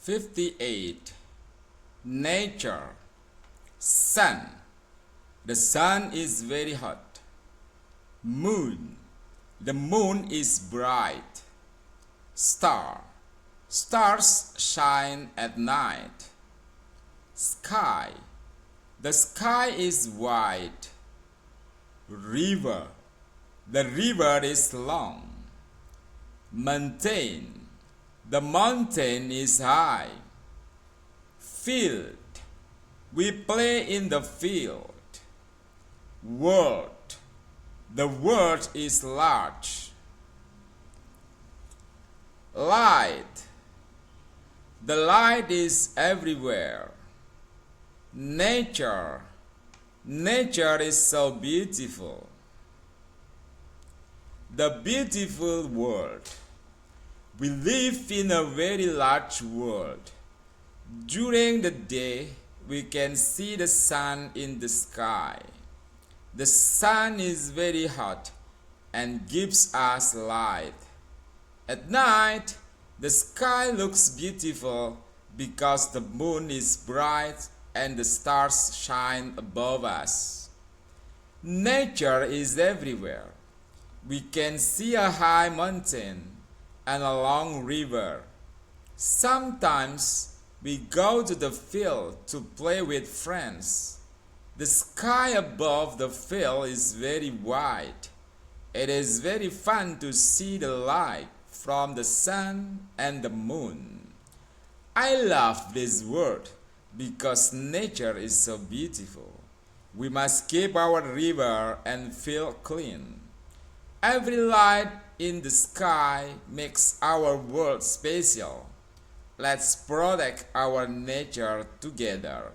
58. Nature. Sun. The sun is very hot. Moon. The moon is bright. Star. Stars shine at night. Sky. The sky is white. River. The river is long. Mountain. The mountain is high. Field. We play in the field. World. The world is large. Light. The light is everywhere. Nature. Nature is so beautiful. The beautiful world. We live in a very large world. During the day, we can see the sun in the sky. The sun is very hot and gives us light. At night, the sky looks beautiful because the moon is bright and the stars shine above us. Nature is everywhere. We can see a high mountain and a long river. Sometimes we go to the field to play with friends. The sky above the field is very white. It is very fun to see the light from the sun and the moon. I love this world because nature is so beautiful. We must keep our river and field clean. Every light in the sky makes our world special. Let's protect our nature together.